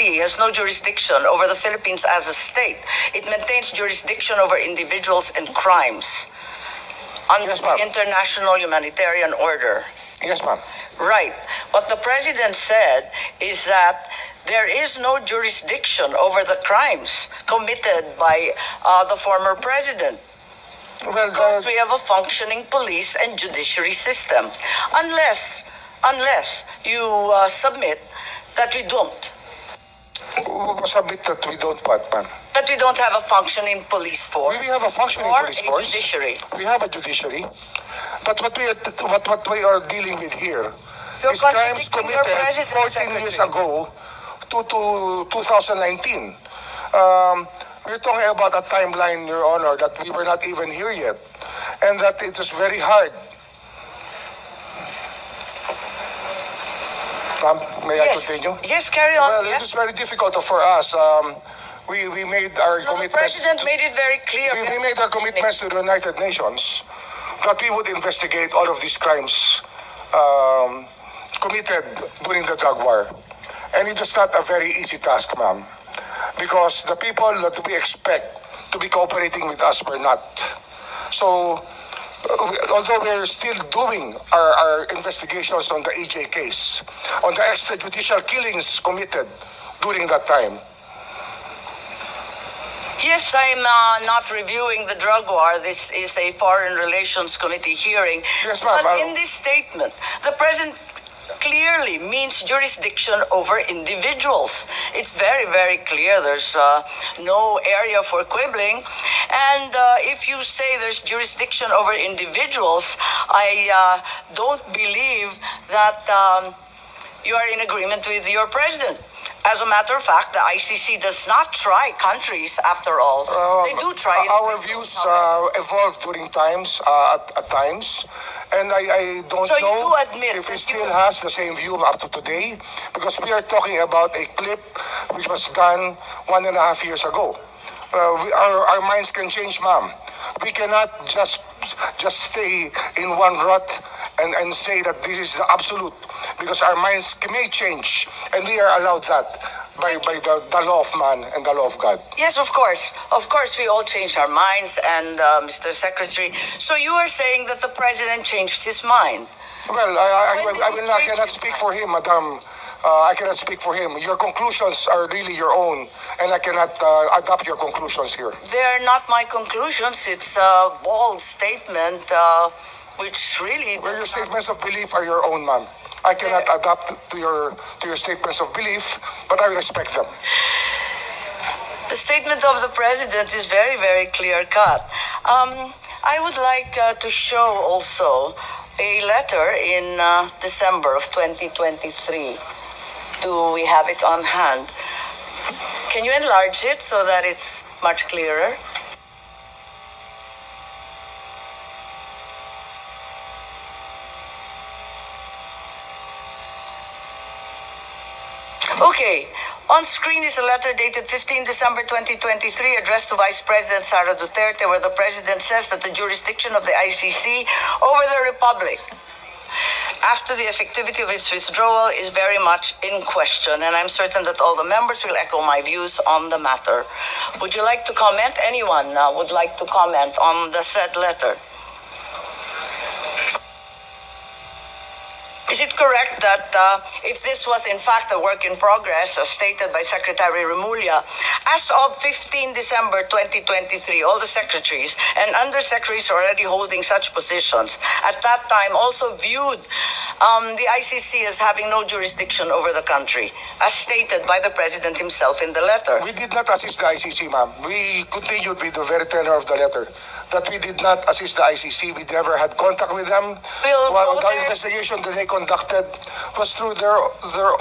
ICC has no jurisdiction over the Philippines as a state. It maintains jurisdiction over individuals and crimes under Yes, ma'am. international humanitarian order. Yes, ma'am. Right. What the president said is that there is no jurisdiction over the crimes committed by the former president. Well, Because we have a functioning police and judiciary system. Unless you submit that we don't. submit that we don't want, ma'am. That we don't have a functioning police force. We have a functioning or police a force. judiciary. We have a judiciary. But what we are dealing with here You're is crimes contradicting your committed president, 14 years Secretary. ago to 2019. We're talking about a timeline, Your Honor, that we were not even here yet. And that it is very hard. Ma'am, may I continue? Yes, carry on. Well, Yeah. it is very difficult for us. We made our No, the commitments. president made it very clear. We made our commitments to the United Nations that we would investigate all of these crimes committed during the drug war. And it is not a very easy task, ma'am, because the people that we expect to be cooperating with us were not. So, although we're still doing our investigations on the AJ case, on the extrajudicial killings committed during that time, Yes, I'm not reviewing the drug war. This is a Foreign Relations Committee hearing. Yes, ma'am. But in this statement, the president clearly means jurisdiction over individuals. It's very, very clear. There's no area for quibbling. And if you say there's jurisdiction over individuals, I don't believe that you are in agreement with your president. As a matter of fact, the ICC does not try countries, after all. They do try it. Our views evolve during times, at times, and I don't So you know do admit if he that still you- has the same view up to today, because we are talking about a clip which was done 1.5 years ago. Our minds can change, ma'am. We cannot just stay in one rut and say that this is the absolute, because our minds may change, and we are allowed that by the law of man and the law of God. Yes, of course. Of course, we all change our minds, and Mr. Secretary. So you are saying that the president changed his mind? Well, I cannot speak for him, Madam. I cannot speak for him. Your conclusions are really your own, and I cannot adopt your conclusions here. They're not my conclusions. It's a bold statement, which really... Well, your statements of belief are your own, ma'am. I cannot adapt to your statements of belief, but I respect them. The statement of the president is very, very clear-cut. I would like to show also a letter in December of 2023. Do we have it on hand? Can you enlarge it so that it's much clearer? Okay, on screen is a letter dated 15 December 2023 addressed to Vice President Sara Duterte, where the President says that the jurisdiction of the ICC over the Republic after the effectivity of its withdrawal is very much in question, and I'm certain that all the members will echo my views on the matter. Would you like to comment? Anyone would like to comment on the said letter? Is it correct that if this was in fact a work in progress, as stated by Secretary Remulla, as of 15 December 2023, all the secretaries and undersecretaries already holding such positions at that time also viewed the ICC as having no jurisdiction over the country, as stated by the President himself in the letter? We did not assist the ICC, ma'am. We continued with the very tenor of the letter, that we did not assist the ICC. We never had contact with them. We'll go The there. investigation that they conducted was through their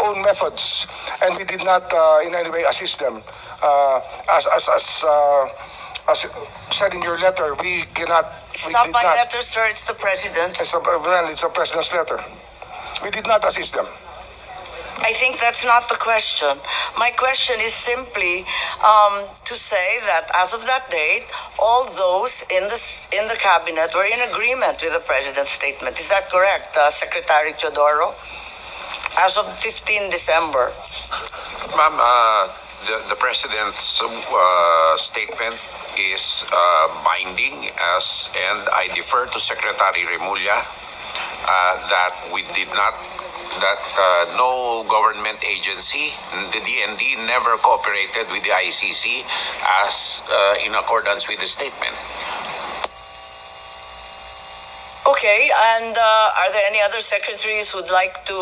own methods, and we did not in any way assist them. As said in your letter, we cannot. It's we not did my not. letter, sir, it's the President. It's a president's letter. We did not assist them. I think that's not the question. My question is simply to say that as of that date, all those in the cabinet were in agreement with the president's statement. Is that correct, Secretary Teodoro? As of 15 December. Ma'am, the President's statement is binding and I defer to Secretary Remulla that we did not, that no government agency, the DND, never cooperated with the ICC as in accordance with the statement. Okay, and are there any other secretaries who'd like to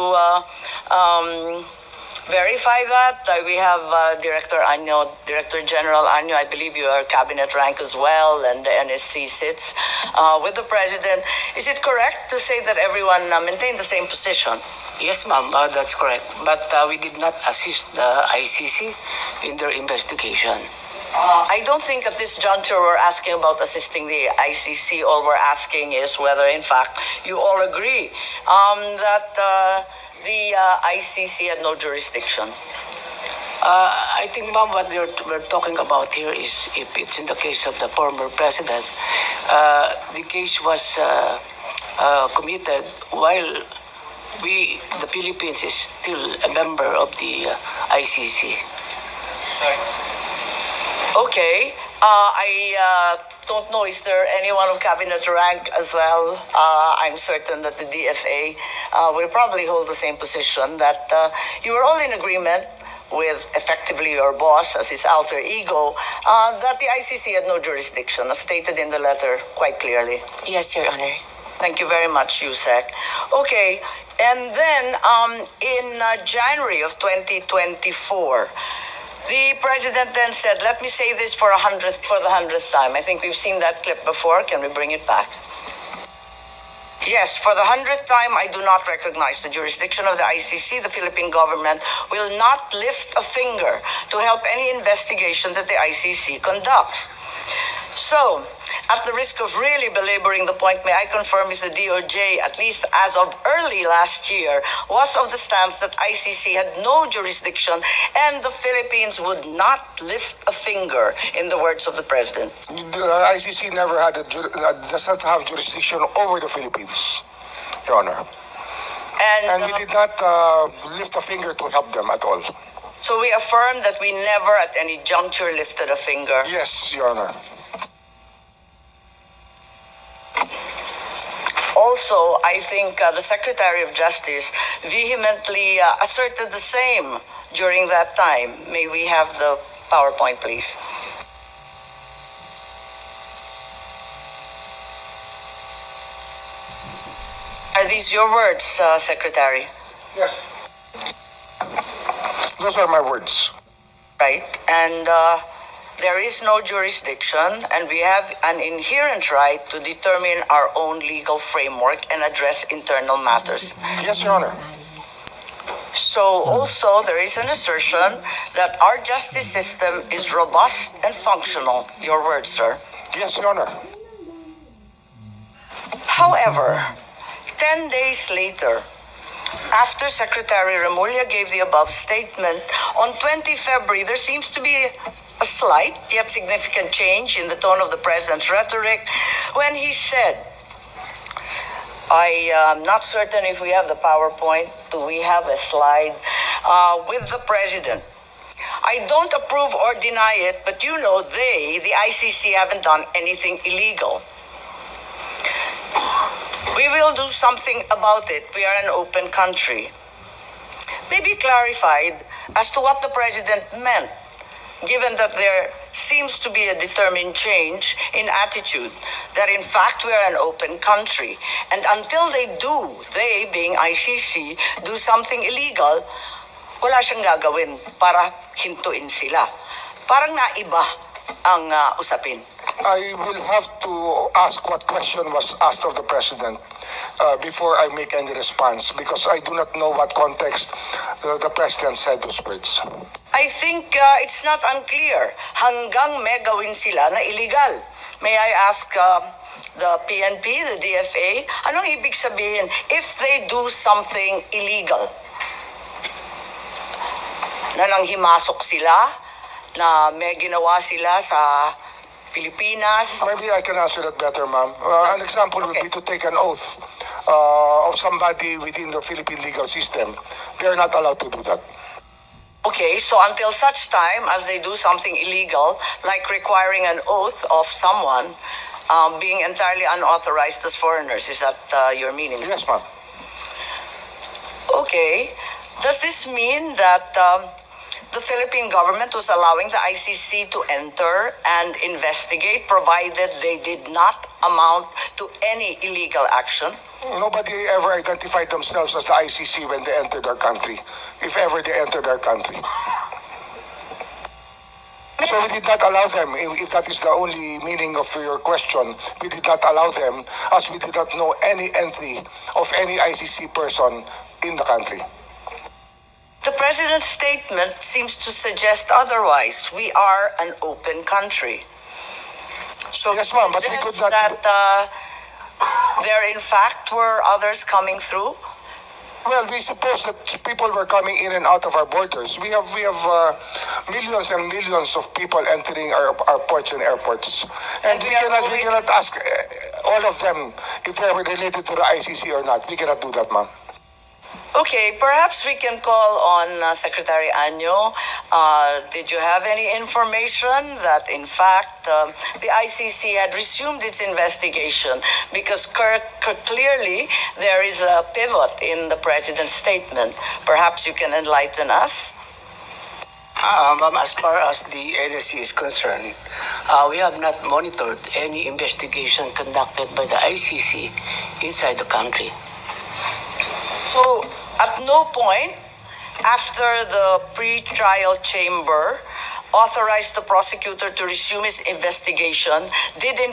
verify that? We have Director Anyo, Director General Anyo. I believe you are cabinet rank as well, and the NSC sits with the President. Is it correct to say that everyone maintained the same position? Yes, ma'am, that's correct. But we did not assist the ICC in their investigation. I don't think at this juncture we're asking about assisting the ICC. All we're asking is whether, in fact, you all agree that the ICC had no jurisdiction. I think, ma'am, what we're talking about here is if it's in the case of the former president, the case was committed while the Philippines is still a member of the ICC. Okay. I don't know, is there anyone of cabinet rank as well? I'm certain that the DFA will probably hold the same position, that you were all in agreement with effectively your boss as his alter ego, that the ICC had no jurisdiction, as stated in the letter quite clearly. Yes, Your Honor. Thank you very much, Yusek. Okay, and then in January of 2024, the President then said, let me say this for the 100th time. I think we've seen that clip before. Can we bring it back? Yes, for the 100th time, I do not recognize the jurisdiction of the ICC. The Philippine government will not lift a finger to help any investigation that the ICC conducts. So, at the risk of really belaboring the point, may I confirm is the DOJ, at least as of early last year, was of the stance that ICC had no jurisdiction and the Philippines would not lift a finger, in the words of the President. The ICC never had does not have jurisdiction over the Philippines, Your Honor. And we did not lift a finger to help them at all. So we affirm that we never at any juncture lifted a finger. Yes, Your Honor. Also, I think the Secretary of Justice vehemently asserted the same during that time. May we have the PowerPoint, please? Are these your words, Secretary? Yes. Those are my words. Right, and there is no jurisdiction, and we have an inherent right to determine our own legal framework and address internal matters. Yes, Your Honor. So also there is an assertion that our justice system is robust and functional. Your words, sir. Yes, Your Honor. However, 10 days later, after Secretary Remulla gave the above statement, on 20 February, there seems to be a slight yet significant change in the tone of the President's rhetoric when he said, I am not certain if we have the PowerPoint. Do we have a slide with the President? I don't approve or deny it, but you know the ICC, haven't done anything illegal. We will do something about it. We are an open country. Maybe clarified as to what the President meant, given that there seems to be a determined change in attitude, that in fact we are an open country. And until they being ICC, do something illegal, wala siyang gagawin para hintuin sila. Parang naiba ang usapin. I will have to ask what question was asked of the President before I make any response, because I do not know what context the President said those words. I think it's not unclear. Hanggang may gawin sila na illegal. May I ask the PNP, the DFA, anong ibig sabihin if they do something illegal? Na nanghimasok sila, na may ginawa sila sa Pilipinas. Maybe I can answer that better, ma'am. An example would be to take an oath of somebody within the Philippine legal system. They are not allowed to do that. Okay, so until such time as they do something illegal, like requiring an oath of someone being entirely unauthorized as foreigners, is that your meaning? Yes, ma'am. Okay. Does this mean that the Philippine government was allowing the ICC to enter and investigate, provided they did not amount to any illegal action? Nobody ever identified themselves as the ICC when they entered our country, if ever they entered our country. So we did not allow them, if that is the only meaning of your question, we did not allow them, as we did not know any entry of any ICC person in the country. The president's statement seems to suggest otherwise. We are an open country. So Yes, ma'am, but we could not- that there in fact were others coming through. Well, we suppose that people were coming in and out of our borders. We have millions and millions of people entering our ports and airports, and we cannot ask all of them if they are related to the ICC or not. We cannot do that, ma'am. Okay, perhaps we can call on Secretary Anyo. Did you have any information that, in fact, the ICC had resumed its investigation? Because clearly there is a pivot in the president's statement. Perhaps you can enlighten us? Ma'am, as far as the NSC is concerned, we have not monitored any investigation conducted by the ICC inside the country. So, at no point after the pre-trial chamber authorized the prosecutor to resume his investigation, did in